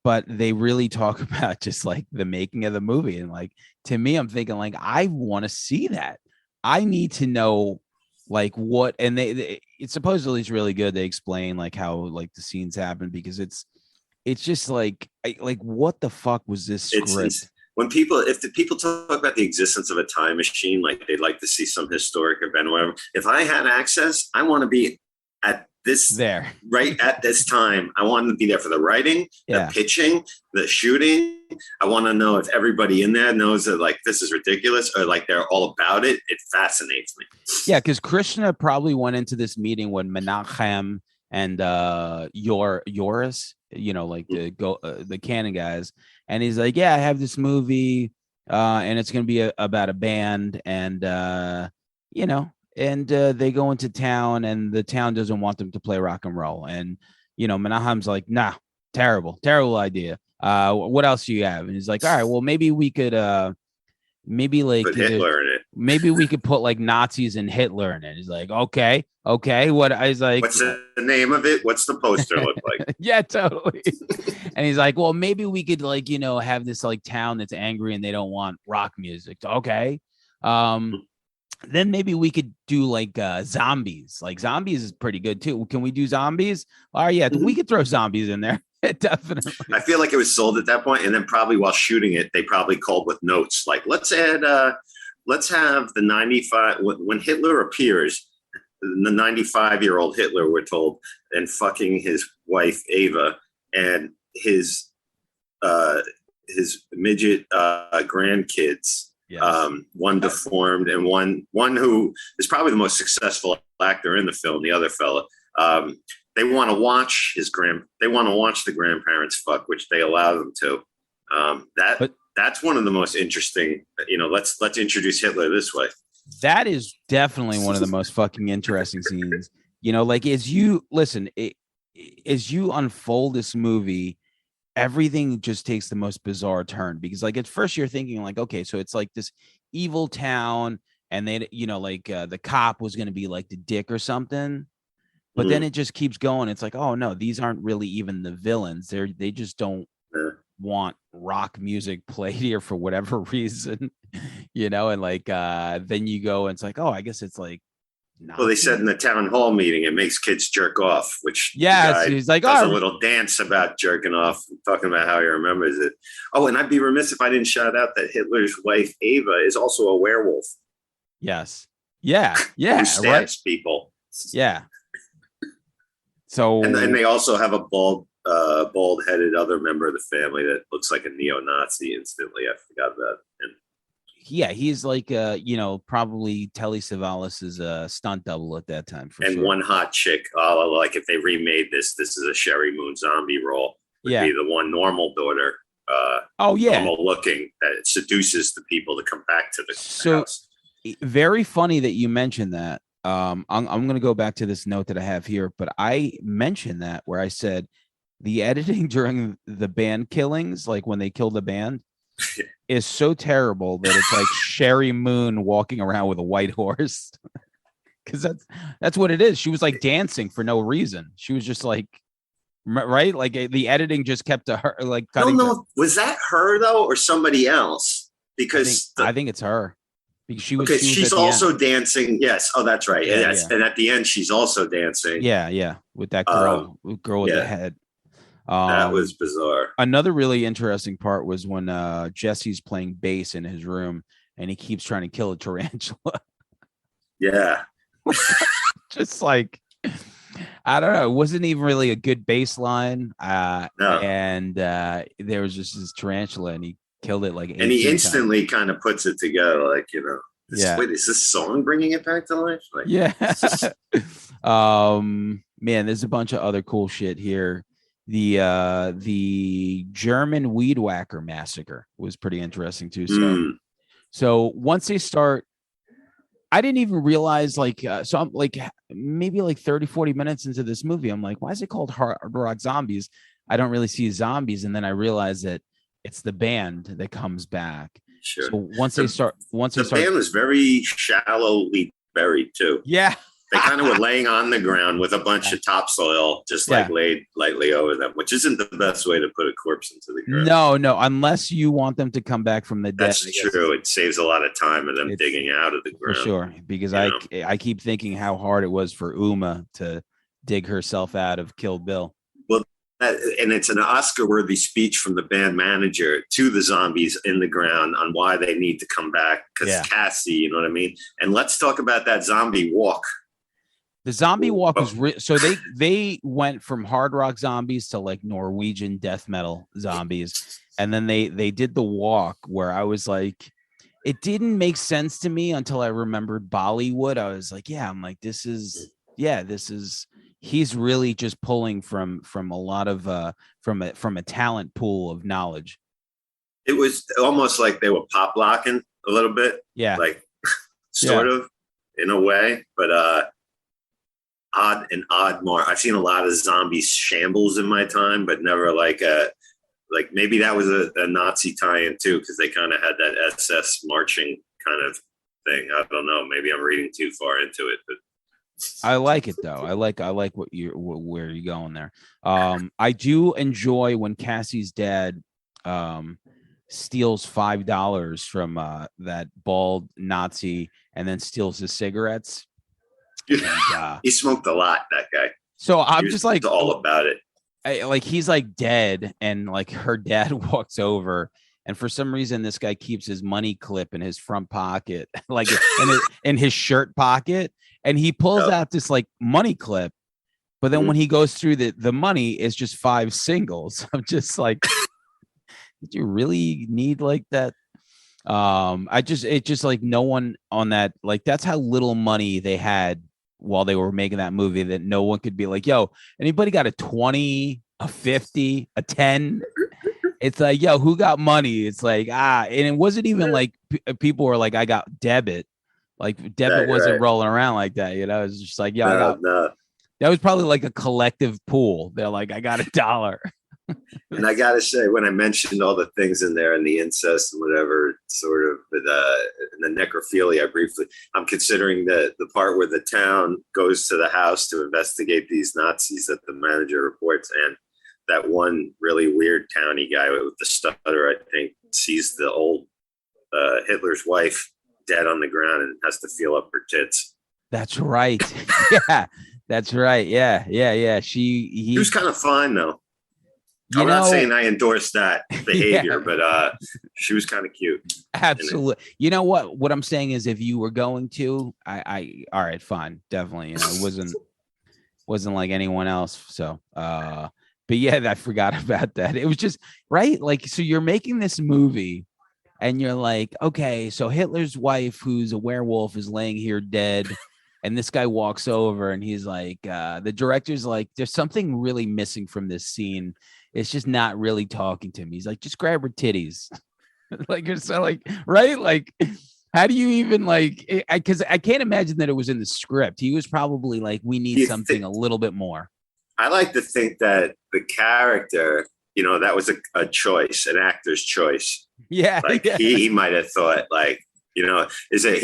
but they really talk about just like the making of the movie. And like, to me, I'm thinking like, I want to see that. I need to know like what, and it supposedly is really good. They explain like how like the scenes happen, because it's just like what the fuck was this script? If the people talk about the existence of a time machine, like they'd like to see some historic event or whatever. If I had access, I want to be at this right at this time. I want to be there for the writing, the pitching, the shooting. I want to know if everybody in there knows that like this is ridiculous or like they're all about it. It fascinates me. Yeah, because Krishna probably went into this meeting when Menachem and Yoris, you know, like the Canon guys, and he's like, yeah, I have this movie, and it's gonna be about a band, and you know, and they go into town, and the town doesn't want them to play rock and roll, and you know, Menachem's like, nah, terrible idea. What else do you have? And he's like, all right, well, maybe we could maybe like put Hitler in it. Maybe we could put like Nazis and Hitler in it. He's like, okay. What I was like, what's the name of it? What's the poster look like? Yeah, totally. And he's like, well, maybe we could like, you know, have this like town that's angry and they don't want rock music. Okay. Then maybe we could do like zombies. Like zombies is pretty good too. Can we do zombies? Oh yeah, we could throw zombies in there. Definitely. I feel like it was sold at that point, and then probably while shooting it, they probably called with notes like, let's have the 95 when Hitler appears, the 95-year-old Hitler, we're told, and fucking his wife Ava and his midget grandkids. Yes. One deformed and one who is probably the most successful actor in the film. The other fella. They want to watch the grandparents fuck, which they allow them to. That's one of the most interesting. You know, let's introduce Hitler this way. That is definitely one of the most fucking interesting scenes. You know, like as you unfold this movie, everything just takes the most bizarre turn, because like at first you're thinking like, okay, so it's like this evil town, and they, you know, like the cop was going to be like the dick or something. But then it just keeps going. It's like, oh no, these aren't really even the villains. They just don't want rock music played here for whatever reason, you know. And like then you go and it's like, oh, I guess it's like. Well, they said in the town hall meeting it makes kids jerk off, which he's like, does a little dance about jerking off, talking about how he remembers it. Oh, and I'd be remiss if I didn't shout out that Hitler's wife Ava is also a werewolf. Yes. Yeah. Who stabs people. Yeah. So and they also have a bald-headed other member of the family that looks like a neo-Nazi instantly. I forgot that. And yeah, he's like probably Telly Savalas's stunt double at that time for and sure. one hot chick. Like if they remade this is a Sherry Moon zombie role. Would be the one normal daughter. Normal looking that seduces the people to come back to the house. Very funny that you mentioned that. I'm going to go back to this note that I have here, but I mentioned that where I said the editing during the band killings, like when they kill the band, is so terrible that it's like Sherry Moon walking around with a white horse. Because that's what it is. She was like dancing for no reason. She was just like, right? Like the editing just kept to her. Like I don't know. Was that her though, or somebody else? Because I think it's her. Because she was. Okay, she's also dancing. Yes. Oh, that's right. Yeah, yes. Yeah. And at the end, she's also dancing. Yeah. With that girl, with the head. That was bizarre. Another really interesting part was when Jesse's playing bass in his room and he keeps trying to kill a tarantula. Yeah. Just like, I don't know. It wasn't even really a good bass line. No. And there was just this tarantula and he killed it like 18 and he instantly times. Kind of puts it together. Like, wait, is this song bringing it back to life? Like, yeah. Man, there's a bunch of other cool shit here. The German weed whacker massacre was pretty interesting too. So once they start, I didn't even realize so I'm like maybe like 30-40 minutes into this movie, I'm like, why is it called Hard Rock Zombies? I don't really see zombies, and then I realized that it's the band that comes back. Sure. So the band was very shallowly buried too. Yeah. They kind of were laying on the ground with a bunch of topsoil, just like laid lightly over them, which isn't the best way to put a corpse into the ground. No, unless you want them to come back from the dead. That's true. It saves a lot of time of them digging out of the ground. For sure, because I keep thinking how hard it was for Uma to dig herself out of Kill Bill. Well, and it's an Oscar-worthy speech from the band manager to the zombies in the ground on why they need to come back, because Cassie, you know what I mean? And let's talk about that zombie walk. The zombie walk was so they went from hard rock zombies to like Norwegian death metal zombies, and then they did the walk where I was like, it didn't make sense to me until I remembered Bollywood. I was like, this is he's really just pulling from a lot of from a talent pool of knowledge. It was almost like they were pop locking a little bit, like sort of in a way, but odd mark. I've seen a lot of zombie shambles in my time, but never like maybe that was a Nazi tie-in too, because they kind of had that SS marching kind of thing. I don't know. Maybe I'm reading too far into it, but I like it though. I like where you're going there. I do enjoy when Cassie's dad steals $5 from that bald Nazi and then steals his cigarettes. And, he smoked a lot, that guy. So I'm just like all about it. He's like dead, and like her dad walks over, and for some reason this guy keeps his money clip in his front pocket, like in his shirt pocket, and he pulls out this like money clip, but then when he goes through the money, it's just 5 singles. I'm just like, did you really need like that? It's just like no one on that, like that's how little money they had while they were making that movie, that no one could be like, yo, anybody got a 20, a 50, a 10? It's like, yo, who got money? It's like, and it wasn't even like people were like, I got debit. Like debit wasn't rolling around like that, you know? It's just like, yo, that was probably like a collective pool. They're like, I got $1. And I gotta say, when I mentioned all the things in there and the incest and whatever, sort of the necrophilia, I'm considering the part where the town goes to the house to investigate these Nazis that the manager reports, and that one really weird towny guy with the stutter, I think, sees the old Hitler's wife dead on the ground and has to feel up her tits. That's right. Yeah, that's right. Yeah. He was kind of fine though. I'm not saying I endorse that behavior, but she was kind of cute. Absolutely. You know what I'm saying is, if you were going to, I all right, fine, definitely. You know, it wasn't. wasn't like anyone else. So, but yeah, I forgot about that. It was just right. Like, so you're making this movie and you're like, okay, so Hitler's wife, who's a werewolf, is laying here dead. And this guy walks over and he's like, the director's like, there's something really missing from this scene. It's just not really talking to me. He's like, just grab her titties. Like, you're so like, right? Like, how do you even like, because I can't imagine that it was in the script. He was probably like, we need something a little bit more. I like to think that the character, that was a choice, an actor's choice. Yeah. Like yeah. he might have thought like, he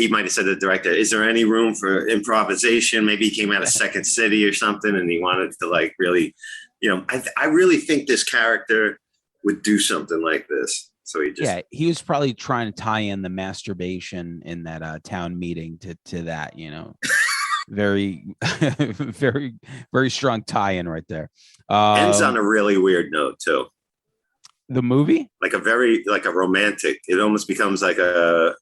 might have said to the director, is there any room for improvisation? Maybe he came out of Second City or something and he wanted to like really, I really think this character would do something like this. So he was probably trying to tie in the masturbation in that town meeting to that, very, very, very strong tie-in right there. Ends on a really weird note too. The movie, like a romantic. It almost becomes like a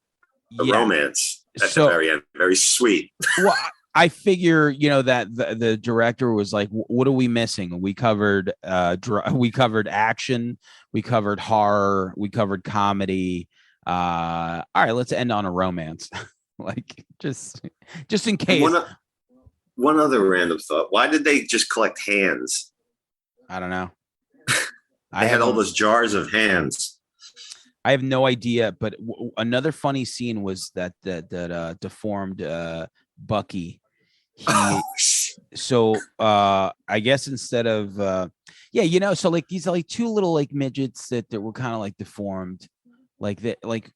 romance at the very end. Very sweet. Well, I figure, that the director was like, what are we missing? We covered action, we covered horror, we covered comedy. All right, let's end on a romance. Like just in case. One other random thought. Why did they just collect hands? I don't know. I had all those jars of hands. I have no idea, but another funny scene was that deformed Bucky. So I guess instead of so like these are like two little like midgets that were kind of like deformed, like that, like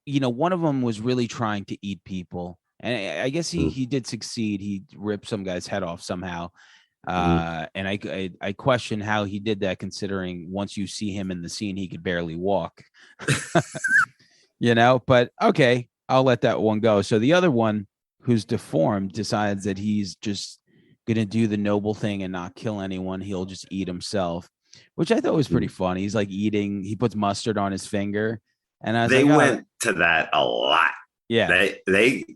one of them was really trying to eat people, and I guess he did succeed. He ripped some guy's head off somehow. And I question how he did that, considering once you see him in the scene, he could barely walk. But okay, I'll let that one go. So the other one, who's deformed, decides that he's just gonna do the noble thing and not kill anyone. He'll just eat himself, which I thought was pretty funny. He's like eating, he puts mustard on his finger, and they went to that a lot. Yeah,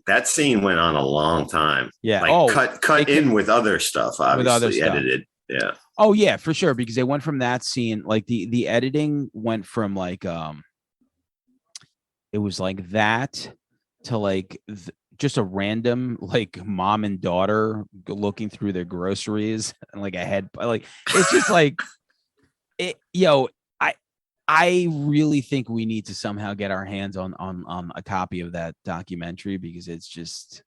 that scene went on a long time. Yeah, like cut in with other stuff, obviously with other stuff. Edited. Yeah. Oh yeah, for sure, because they went from that scene, like the editing went from like it was like that to like just a random like mom and daughter looking through their groceries and like a head, like it's just like it. I really think we need to somehow get our hands on a copy of that documentary, because it's just,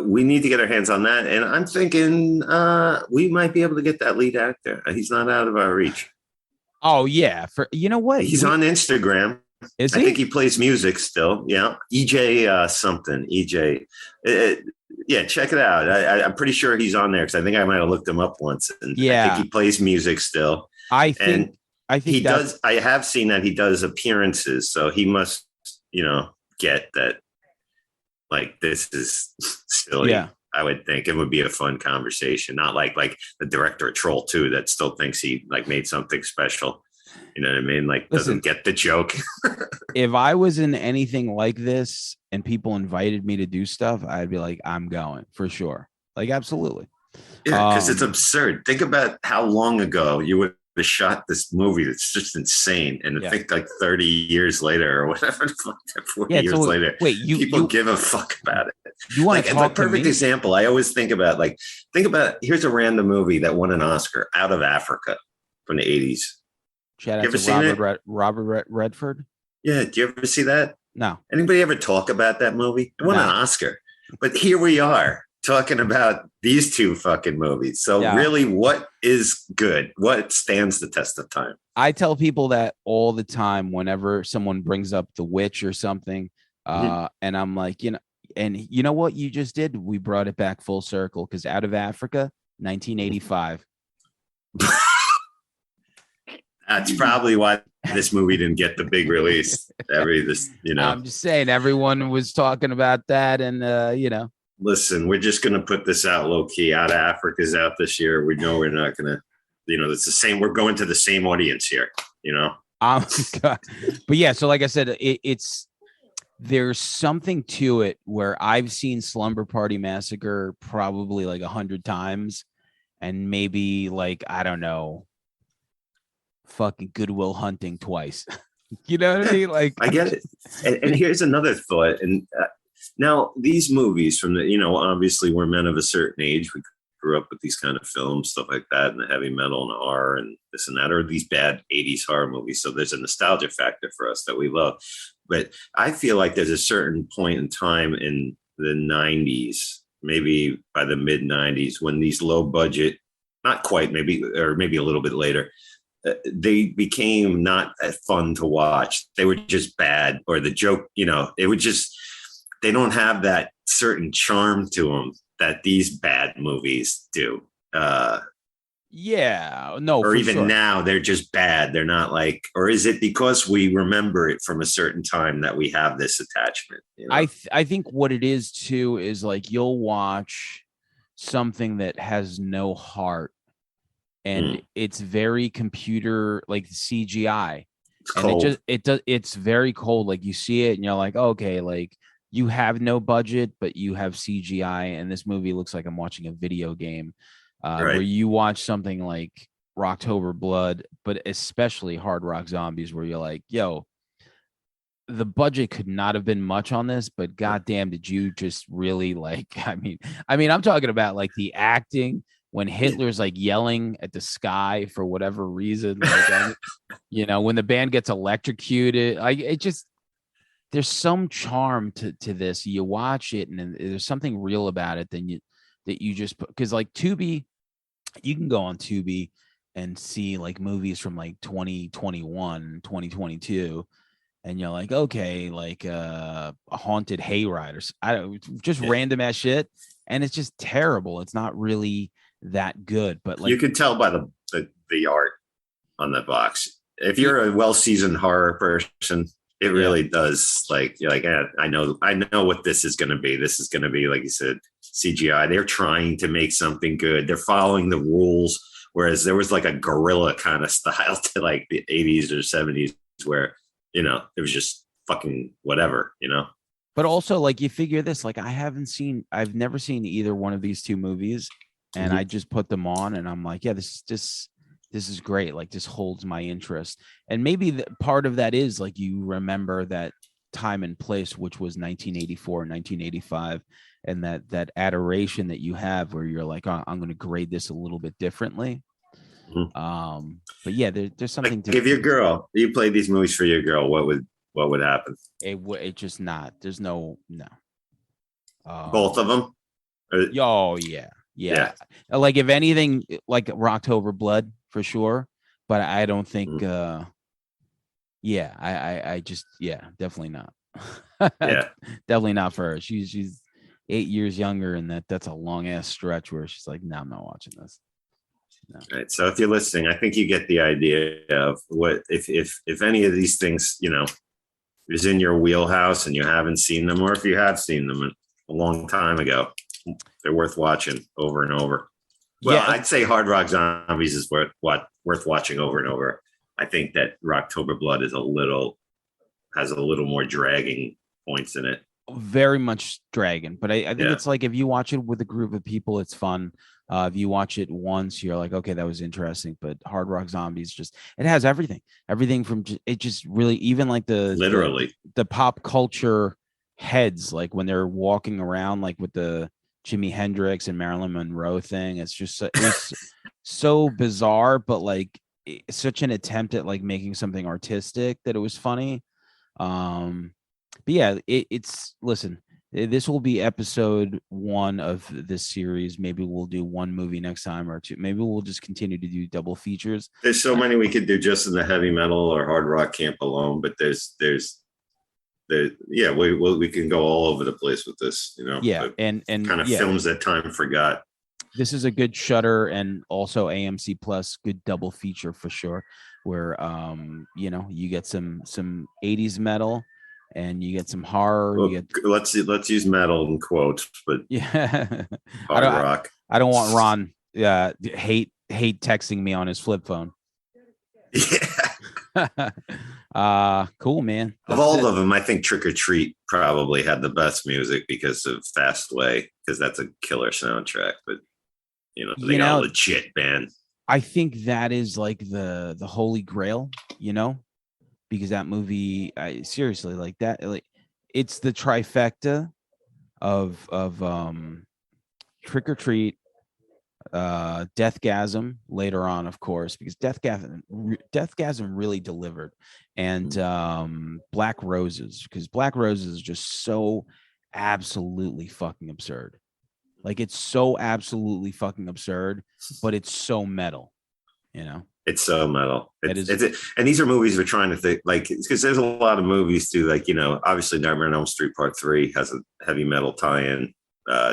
we need to get our hands on that. And I'm thinking we might be able to get that lead actor. He's not out of our reach. Oh yeah. What? He's on Instagram. Is he? I think he plays music still. Yeah. EJ something. EJ. Yeah, check it out. I'm pretty sure he's on there, because I think I might have looked him up once. And I think he plays music still. I think he does. I have seen that he does appearances, so he must, get that. Like, this is silly. Yeah. I would think it would be a fun conversation, not like the director of Troll 2 that still thinks he like made something special. You know what I mean? Like, doesn't get the joke. If I was in anything like this and people invited me to do stuff, I'd be like, I'm going for sure. Like, absolutely. Yeah, because it's absurd. Think about how long ago you would have shot this movie. That's just insane. And I think like 30 years later or whatever, 40 years later, people give a fuck about it. You want to talk a perfect example? I always think about here's a random movie that won an Oscar, Out of Africa, from the 80s. Shout out to Robert Redford. Yeah, do you ever see that? No. Anybody ever talk about that movie? It won an Oscar. But here we are talking about these two fucking movies. So really, what is good? What stands the test of time? I tell people that all the time whenever someone brings up The Witch or something. And I'm like, and you know what you just did? We brought it back full circle, because Out of Africa, 1985. That's probably why this movie didn't get the big release. I'm just saying, everyone was talking about that, and Listen, we're just going to put this out low key. Out of Africa's out this year. We know we're not going to, it's the same. We're going to the same audience here, But yeah, so like I said, there's something to it where I've seen Slumber Party Massacre probably like 100 times. and maybe like, I don't know, fucking Goodwill Hunting twice. You know what I mean? Like, I get it. And here's another thought. And now these movies from the, obviously we're men of a certain age. We grew up with these kind of films, stuff like that, and the heavy metal and the horror and this and that, or these bad 80s horror movies. So there's a nostalgia factor for us that we love. But I feel like there's a certain point in time in the 90s, maybe by the mid 90s, when these low budget, not quite, maybe, or maybe a little bit later, they became not fun to watch. They were just bad, or the joke, it would just, they don't have that certain charm to them that these bad movies do. yeah, no, Or for even sure. now, they're just bad. They're not like, or is it because we remember it from a certain time that we have this attachment? I think what it is too is like you'll watch something that has no heart, and it's very computer like CGI, It's and cold. it's very cold. Like you see it and you're like, okay, like you have no budget, but you have CGI, and this movie looks like I'm watching a video game. Where Right. you watch something like Rocktober Blood, but especially Hard Rock Zombies, where you're like, yo, the budget could not have been much on this, but goddamn, did you just really like? I mean, I'm talking about like the acting when Hitler's like yelling at the sky for whatever reason, like, when the band gets electrocuted, it just, there's some charm to this. You watch it, and then there's something real about it. That you just, because like Tubi, you can go on Tubi and see like movies from like 2021, 2022, and you're like, okay, like a haunted hayride, or I don't, just random ass shit, and it's just terrible. It's not really that good, but like You could tell by the art on the box. If you're a well-seasoned horror person, it really does. Like, you're like, I know what this is going to be. This is going to be, like you said, CGI. They're trying to make something good. They're following the rules. Whereas there was like a guerrilla kind of style to like the 80s or 70s where, it was just fucking whatever. But also, like, you figure this, like, I've never seen either one of these two movies, and I just put them on, and I'm like, yeah, this is great. Like, this holds my interest. And maybe part of that is like you remember that time and place, which was 1984, 1985, and that adoration that you have where you're like, oh, I'm going to grade this a little bit differently. But yeah, there's something like, if your girl, you played these movies for your girl, what would happen? It just not. There's no. Both of them? Oh yeah. Like if anything, like Rocktober Blood for sure, but I don't think. Yeah, I just definitely not. Yeah, definitely not for her. She's 8 years younger, and that's a long ass stretch where she's like, no, I'm not watching this. No. Right. So if you're listening, I think you get the idea of what if any of these things, is in your wheelhouse and you haven't seen them, or if you have seen them a long time ago, they're worth watching over and over. Well, I'd say Hard Rock Zombies is worth watching over and over. I think that Rocktober Blood has a little more dragging points in it. Very much dragging, but I think it's like if you watch it with a group of people, it's fun. If you watch it once, you're like, okay, that was interesting. But Hard Rock Zombies it has everything from it just really, even like the pop culture heads, like when they're walking around, like with the Jimi Hendrix and Marilyn Monroe thing. It's just it's so bizarre, but like it's such an attempt at like making something artistic that it was funny. But yeah, it's listen. This will be episode 1 of this series. Maybe we'll do one movie next time or two. Maybe we'll just continue to do double features. There's so many we could do just in the heavy metal or hard rock camp alone, but we can go all over the place with this, and kind of films that time forgot. This is a good Shudder and also AMC Plus good double feature for sure, where you get some 80s metal and you get some horror. Well, let's use metal in quotes, but hard rock. I don't want Ron hate texting me on his flip phone. Cool, man. Of all of them, I think Trick or Treat probably had the best music because of Fast Way, because that's a killer soundtrack. But They got a legit band. I think that is like the holy grail, because that movie, seriously, like that, like it's the trifecta of Trick or Treat, Deathgasm later on, of course, because Deathgasm really delivered, and Black Roses, because Black Roses is just so absolutely fucking absurd. Like, it's so absolutely fucking absurd, but it's so metal, It's so metal. And these are movies we're trying to think, like, because there's a lot of movies too, like, obviously Nightmare on Elm Street Part 3 has a heavy metal tie-in,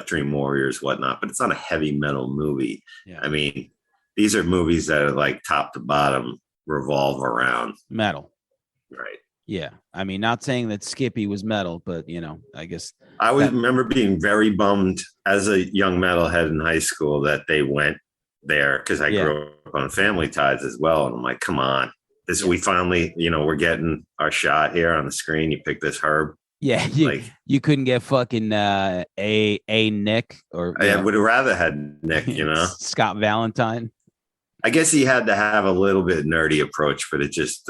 Dream Warriors, whatnot, but it's not a heavy metal movie. Yeah. I mean, these are movies that are like top to bottom revolve around metal. Right. Yeah. I mean, not saying that Skippy was metal, but, I guess. I remember being very bummed as a young metalhead in high school that they went there, because I grew up on Family Ties as well. And I'm like, come on. We finally, we're getting our shot here on the screen. You pick this Herb. Yeah. You couldn't get fucking a Nick, or I would have rather had Nick, Scott Valentine. I guess he had to have a little bit nerdy approach, but it just,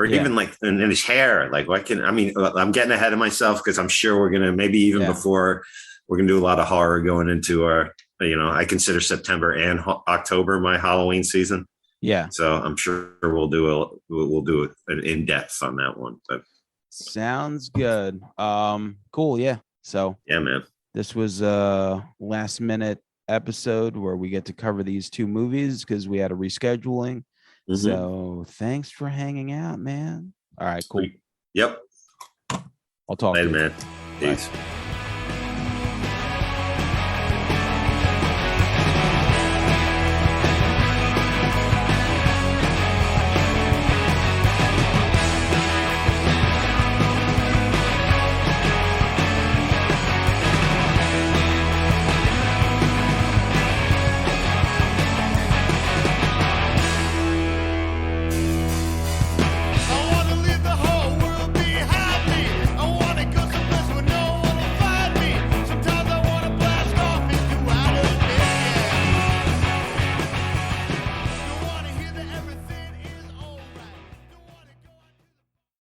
even like in his hair, like I'm getting ahead of myself, because I'm sure we're going to, maybe even before, we're going to do a lot of horror going into our, I consider September and October my Halloween season. Yeah. So I'm sure we'll do an in-depth on that one. But sounds good. Cool. Yeah. So yeah, man, this was a last minute episode where we get to cover these two movies because we had a rescheduling. Mm-hmm. So thanks for hanging out, man. All right, cool. Yep. I'll talk later, to you. Man. Peace. Bye.